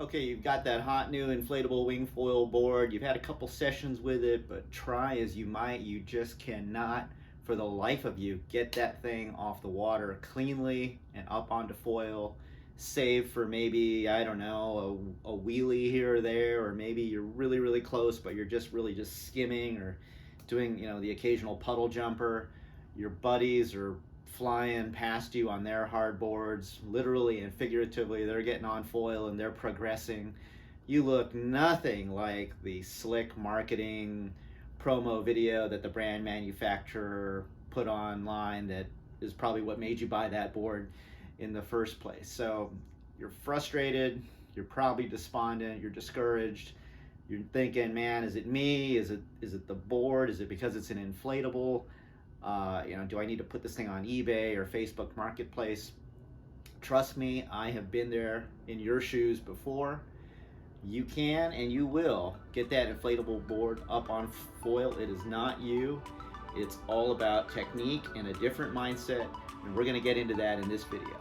Okay, you've got that hot new inflatable Wingfoil board. You've had a couple sessions with it, but try as you might, you just cannot, for the life of you, get that thing off the water cleanly and up onto foil, save for maybe, I don't know, a wheelie here or there, or maybe you're really, really close, but you're just really just skimming or doing, the occasional puddle jumper. Your buddies are flying past you on their hardboards, literally and figuratively. They're getting on foil and they're progressing. You look nothing like the slick marketing promo video that the brand manufacturer put online that is probably what made you buy that board in the first place. So you're frustrated, you're probably despondent, you're discouraged. You're thinking, man, is it me? Is it the board? Is it because it's an inflatable? Do I need to put this thing on eBay or Facebook Marketplace? Trust me, I have been there in your shoes before. You can and you will get that inflatable board up on foil. It is not you. It's all about technique and a different mindset, and we're going to get into that in this video.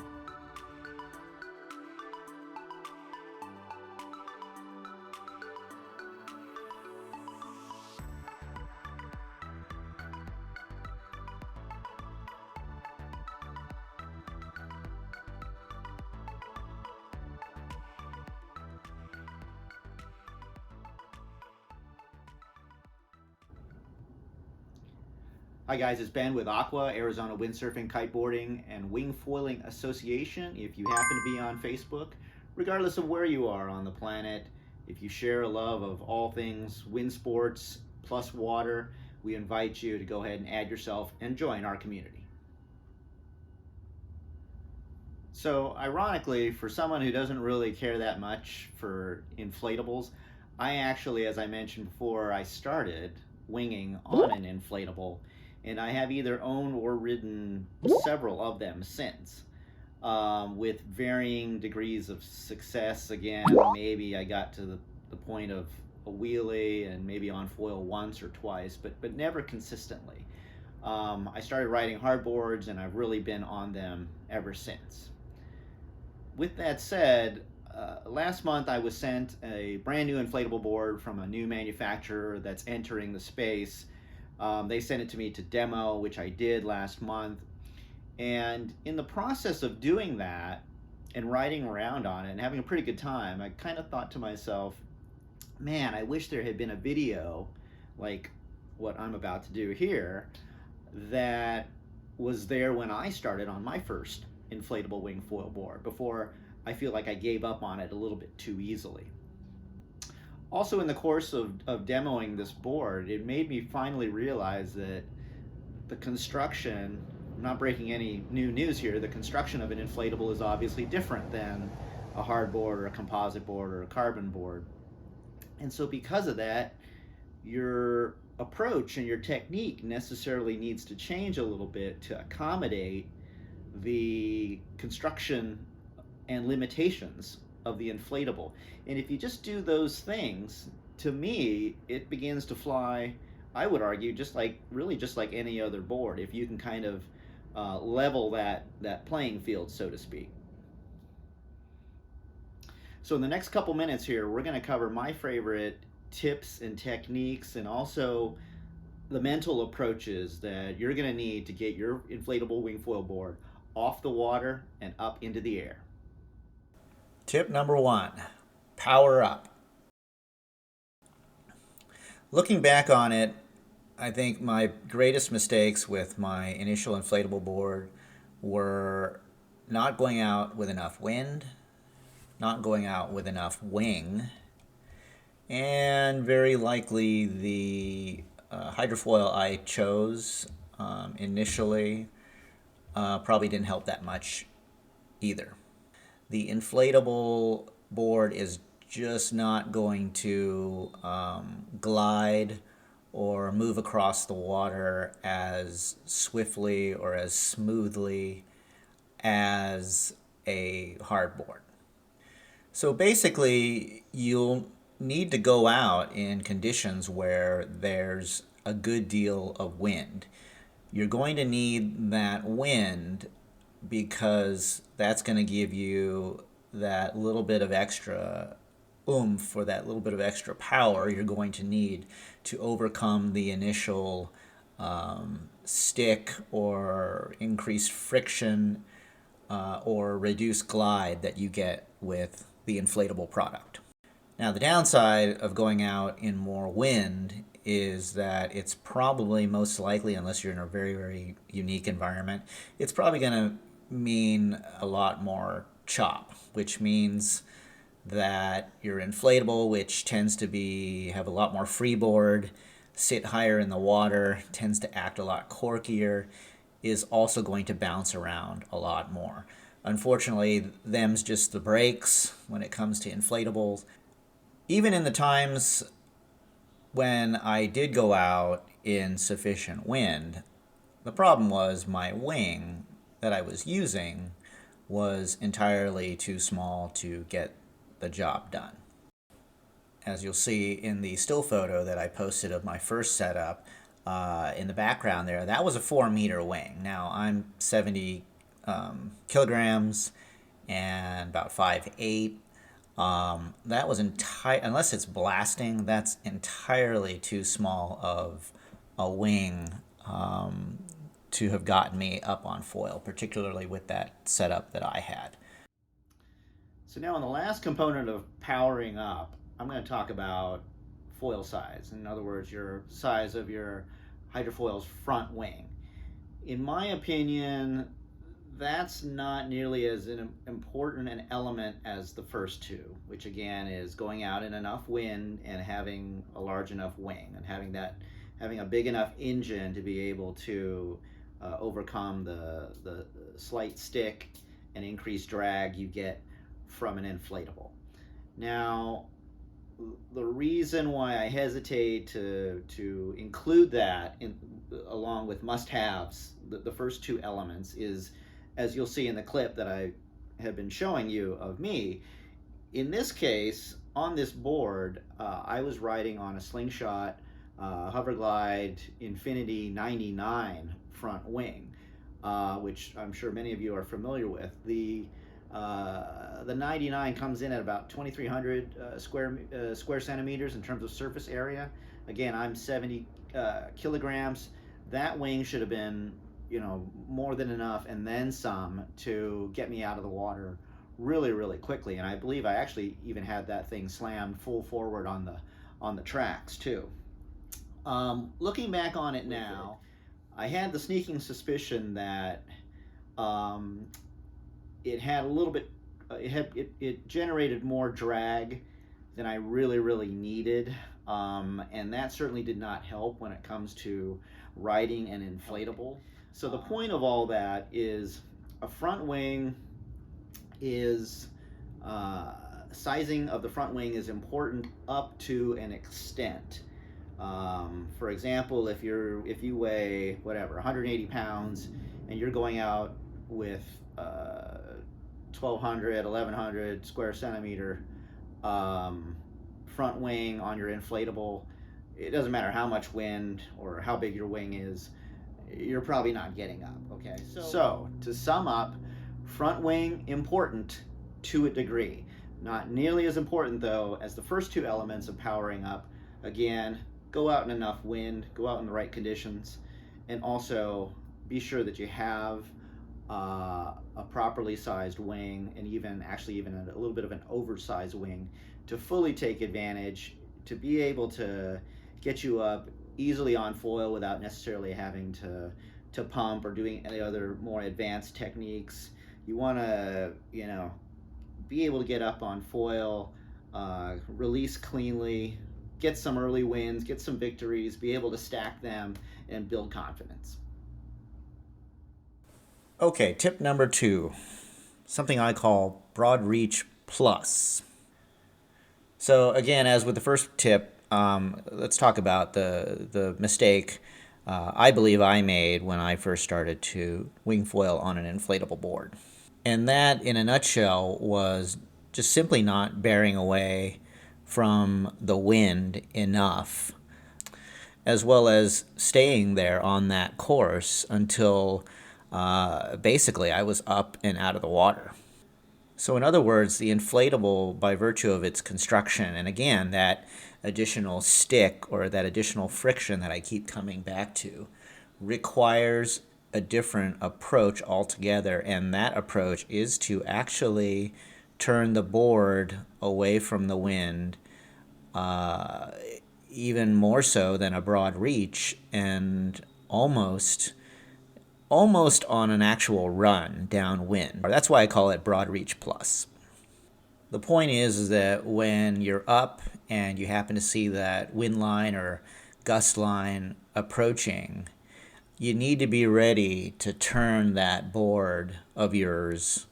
Hi guys, it's Ben with AWKWA, Arizona Windsurfing, Kiteboarding, and Wingfoiling Association. If you happen to be on Facebook, regardless of where you are on the planet, if you share a love of all things wind sports plus water, we invite you to go ahead and add yourself and join our community. So ironically, for someone who doesn't really care that much for inflatables, I actually, as I mentioned before, I started winging on an inflatable, and I have either owned or ridden several of them since, with varying degrees of success. Again, maybe I got to the point of a wheelie and maybe on foil once or twice, but never consistently. I started riding hardboards, and I've really been on them ever since. With that said, last month I was sent a brand new inflatable board from a new manufacturer that's entering the space. They sent it to me to demo, which I did last month. And in the process of doing that and riding around on it and having a pretty good time, I kind of thought to myself, man, I wish there had been a video like what I'm about to do here that was there when I started on my first inflatable wing foil board before I feel like I gave up on it a little bit too easily. Also, in the course of demoing this board, it made me finally realize that the construction, I'm not breaking any new news here, the construction of an inflatable is obviously different than a hard board or a composite board or a carbon board. And so because of that, your approach and your technique necessarily needs to change a little bit to accommodate the construction and limitations of the inflatable. And if you just do those things, to me, it begins to fly, I would argue, just like any other board, if you can kind of level that playing field, so to speak. So in the next couple minutes here, we're going to cover my favorite tips and techniques, and also the mental approaches that you're going to need to get your inflatable wingfoil board off the water and up into the air. Tip number 1, power up. Looking back on it, I think my greatest mistakes with my initial inflatable board were not going out with enough wind, not going out with enough wing, and very likely the hydrofoil I chose initially probably didn't help that much either. The inflatable board is just not going to glide or move across the water as swiftly or as smoothly as a hardboard. So basically, you'll need to go out in conditions where there's a good deal of wind. You're going to need that wind because that's going to give you that little bit of extra oomph or that little bit of extra power you're going to need to overcome the initial stick or increased friction or reduced glide that you get with the inflatable product. Now, the downside of going out in more wind is that it's probably most likely, unless you're in a very, very unique environment, it's probably going to mean a lot more chop, which means that your inflatable, which tends to have a lot more freeboard, sit higher in the water, tends to act a lot corkier, is also going to bounce around a lot more. Unfortunately, them's just the breaks when it comes to inflatables. Even in the times when I did go out in sufficient wind, the problem was my wing that I was using was entirely too small to get the job done. As you'll see in the still photo that I posted of my first setup, in the background there, that was a 4-meter wing. Now I'm 70 kilograms and about 5'8". That was unless it's blasting, that's entirely too small of a wing to have gotten me up on foil, particularly with that setup that I had. So now on the last component of powering up, I'm going to talk about foil size. In other words, your size of your hydrofoil's front wing. In my opinion, that's not nearly as important an element as the first two, which again is going out in enough wind and having a large enough wing and having a big enough engine to be able to overcome the slight stick and increased drag you get from an inflatable. Now, the reason why I hesitate to include that along with must-haves, the first two elements, is, as you'll see in the clip that I have been showing you of me. In this case, on this board, I was riding on a Slingshot Hoverglide Infinity 99 front wing, which I'm sure many of you are familiar with. The 99 comes in at about 2,300 square centimeters in terms of surface area. Again, I'm 70 kilograms. That wing should have been, more than enough and then some to get me out of the water really, really quickly. And I believe I actually even had that thing slammed full forward on the tracks too. Looking back on it now, I had the sneaking suspicion that um, it had a little bit it generated more drag than I really, really needed, and that certainly did not help when it comes to riding an inflatable. So the point of all that is a front wing is sizing of the front wing is important up to an extent. For example, if you weigh whatever 180 pounds and you're going out with 1,200, 1,100 square centimeter front wing on your inflatable, it doesn't matter how much wind or how big your wing is, you're probably not getting up. Okay, so to sum up, front wing important to a degree, not nearly as important though as the first two elements of powering up. Again, go out in enough wind, go out in the right conditions, and also be sure that you have a properly sized wing, and even a little bit of an oversized wing to fully take advantage, to be able to get you up easily on foil without necessarily having to pump or doing any other more advanced techniques. You want to be able to get up on foil, release cleanly, get some early wins, get some victories, be able to stack them, and build confidence. Okay, tip number 2, something I call Broad Reach Plus. So again, as with the first tip, let's talk about the mistake I believe I made when I first started to wingfoil on an inflatable board. And that, in a nutshell, was just simply not bearing away from the wind enough, as well as staying there on that course until basically I was up and out of the water. So, in other words, the inflatable, by virtue of its construction, and again, that additional stick or that additional friction that I keep coming back to, requires a different approach altogether. And that approach is to actually turn the board away from the wind, uh, even more so than a broad reach, and almost on an actual run downwind. That's why I call it broad reach plus. The point is that when you're up and you happen to see that wind line or gust line approaching, you need to be ready to turn that board of yours,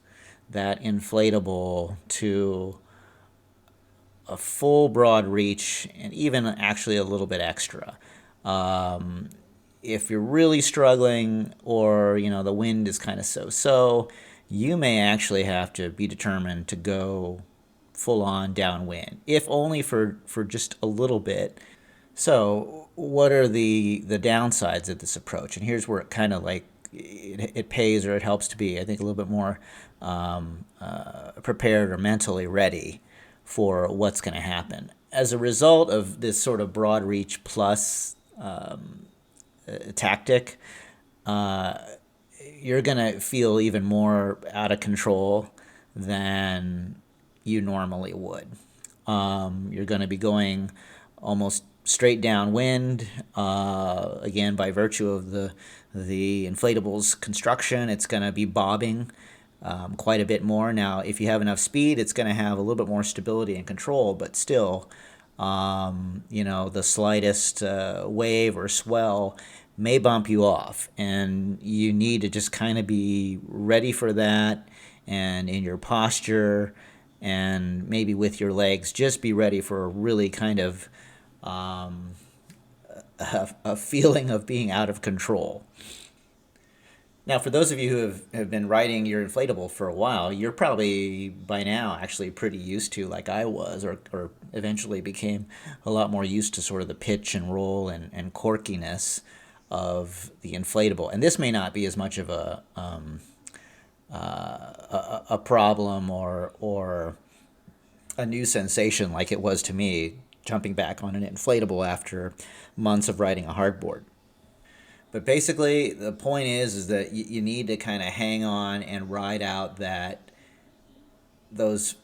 that inflatable, to a full broad reach and even actually a little bit extra. If you're really struggling, or the wind is kind of so, you may actually have to be determined to go full on downwind, if only for just a little bit. So what are the downsides of this approach? And here's where it kind of like it pays, or it helps to be, I think, a little bit more prepared or mentally ready for what's going to happen. As a result of this sort of broad reach plus tactic, you're going to feel even more out of control than you normally would. You're going to be going almost straight downwind. Again, by virtue of the inflatable's construction, it's going to be bobbing quite a bit more. Now, if you have enough speed, it's going to have a little bit more stability and control, but still, the slightest wave or swell may bump you off, and you need to just kind of be ready for that, and in your posture and maybe with your legs, just be ready for a really kind of a feeling of being out of control. Now, for those of you who have been riding your inflatable for a while, you're probably by now actually pretty used to, like I was, or eventually became a lot more used to sort of the pitch and roll and quirkiness of the inflatable. And this may not be as much of a problem or a new sensation like it was to me jumping back on an inflatable after months of riding a hardboard. But basically, the point is that you need to kind of hang on and ride out those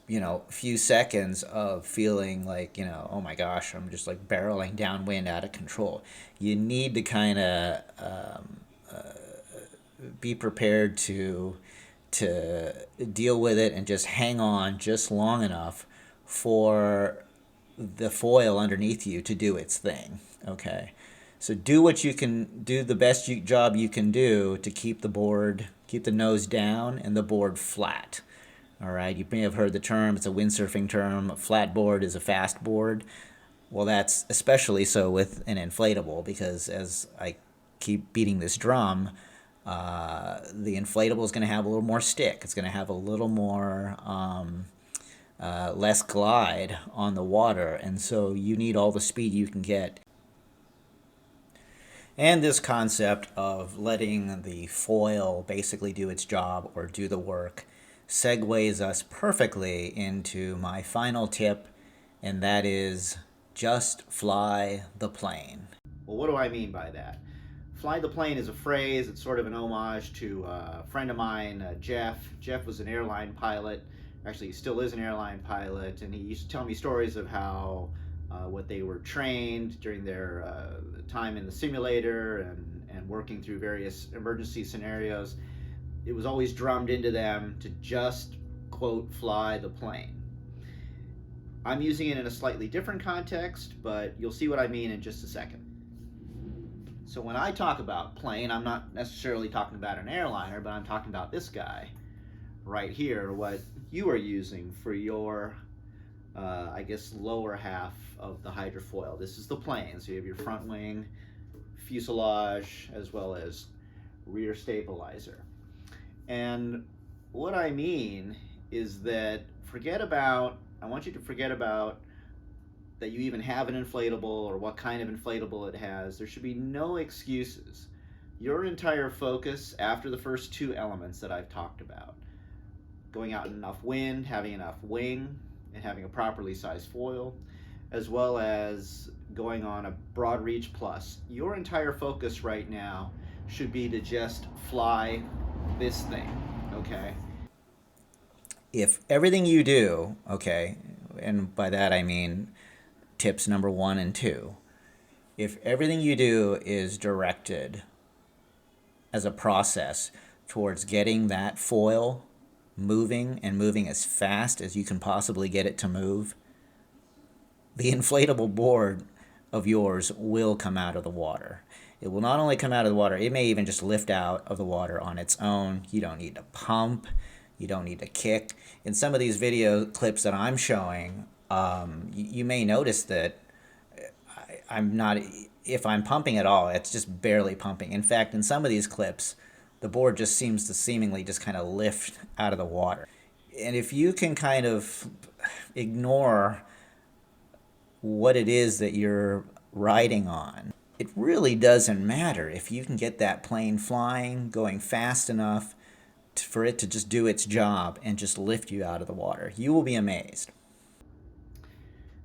few seconds of feeling like, oh my gosh, I'm just like barreling downwind out of control. You need to kind of be prepared to deal with it and just hang on just long enough for the foil underneath you to do its thing. Okay. So do what you can do, the best job you can do to keep the nose down and the board flat. All right, you may have heard the term, it's a windsurfing term, a flat board is a fast board. Well, that's especially so with an inflatable, because as I keep beating this drum, the inflatable is going to have a little more stick. It's going to have a little more less glide on the water, and so you need all the speed you can get. And this concept of letting the foil basically do its job or do the work segues us perfectly into my final tip, and that is just fly the plane. Well, what do I mean by that? Fly the plane is a phrase. It's sort of an homage to a friend of mine, Jeff. Jeff was an airline pilot. Actually, he still is an airline pilot, and he used to tell me stories of how what they were trained during their time in the simulator and working through various emergency scenarios. It was always drummed into them to just, quote, fly the plane. I'm using it in a slightly different context, but you'll see what I mean in just a second. So when I talk about plane, I'm not necessarily talking about an airliner, but I'm talking about this guy right here, what you are using for your lower half of the hydrofoil. This is the plane. So you have your front wing, fuselage, as well as rear stabilizer. And what I mean is that I want you to forget about that you even have an inflatable or what kind of inflatable it has. There should be no excuses. Your entire focus after the first two elements that I've talked about, going out in enough wind, having enough wing, and having a properly sized foil, as well as going on a broad reach plus. Your entire focus right now should be to just fly this thing, okay? If everything you do, okay, and by that I mean tips number 1 and 2, if everything you do is directed as a process towards getting that foil moving and moving as fast as you can possibly get it to move, the inflatable board of yours will come out of the water. It will not only come out of the water, it may even just lift out of the water on its own. You don't need to pump. You don't need to kick. In some of these video clips that I'm showing, you may notice that I'm not, if I'm pumping at all, it's just barely pumping. In fact, in some of these clips, the board just seems to seemingly just kind of lift out of the water. And if you can kind of ignore what it is that you're riding on, it really doesn't matter if you can get that plane flying, going fast enough for it to just do its job and just lift you out of the water. You will be amazed.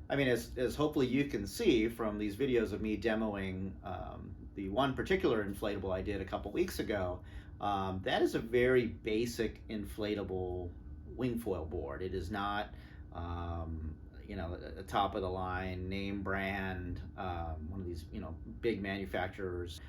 I mean, as hopefully you can see from these videos of me demoing the one particular inflatable I did a couple weeks ago, that is a very basic inflatable Wingfoil board. It is not, you know, a top of the line name brand, one of these, you know, big manufacturers.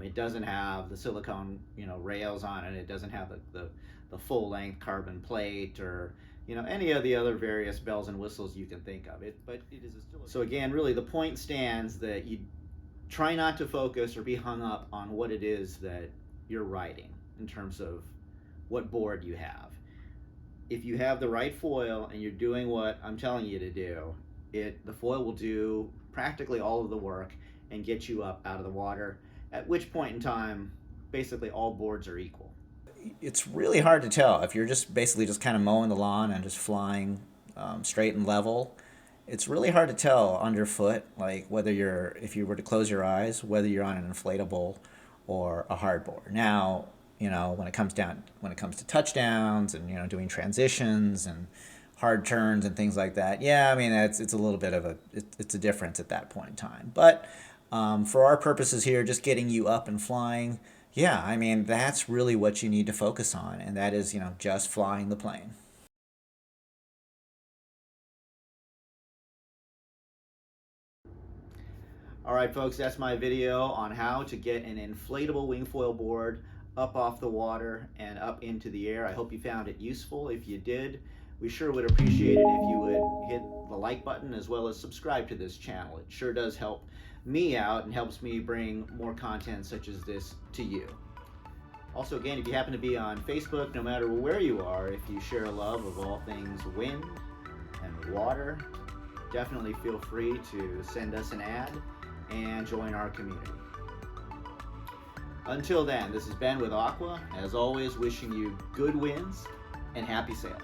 It doesn't have the silicone, you know, rails on it. It doesn't have the full length carbon plate or, you know, any of the other various bells and whistles you can think of. But it is still. So again, really the point stands that you try not to focus or be hung up on what it is that you're riding in terms of what board you have. If you have the right foil and you're doing what I'm telling you to do, the foil will do practically all of the work and get you up out of the water, at which point in time, basically all boards are equal. It's really hard to tell if you're just basically just kind of mowing the lawn and just flying straight and level. It's really hard to tell underfoot, like whether if you were to close your eyes, whether you're on an inflatable or a hard board. Now, you know, when it comes to touchdowns and, you know, doing transitions and hard turns and things like that, yeah, I mean, it's a little bit of it's a difference at that point in time. But for our purposes here, just getting you up and flying, yeah, I mean, that's really what you need to focus on, and that is, you know, just flying the plane. All right, folks, that's my video on how to get an inflatable Wingfoil board up off the water and up into the air. I hope you found it useful. If you did, we sure would appreciate it if you would hit the like button as well as subscribe to this channel. It sure does help me out and helps me bring more content such as this to you. Also, again, if you happen to be on Facebook, no matter where you are, if you share a love of all things wind and water, definitely feel free to send us an ad and join our community. Until then, this is Ben with AWKWA, as always wishing you good winds and happy sailing.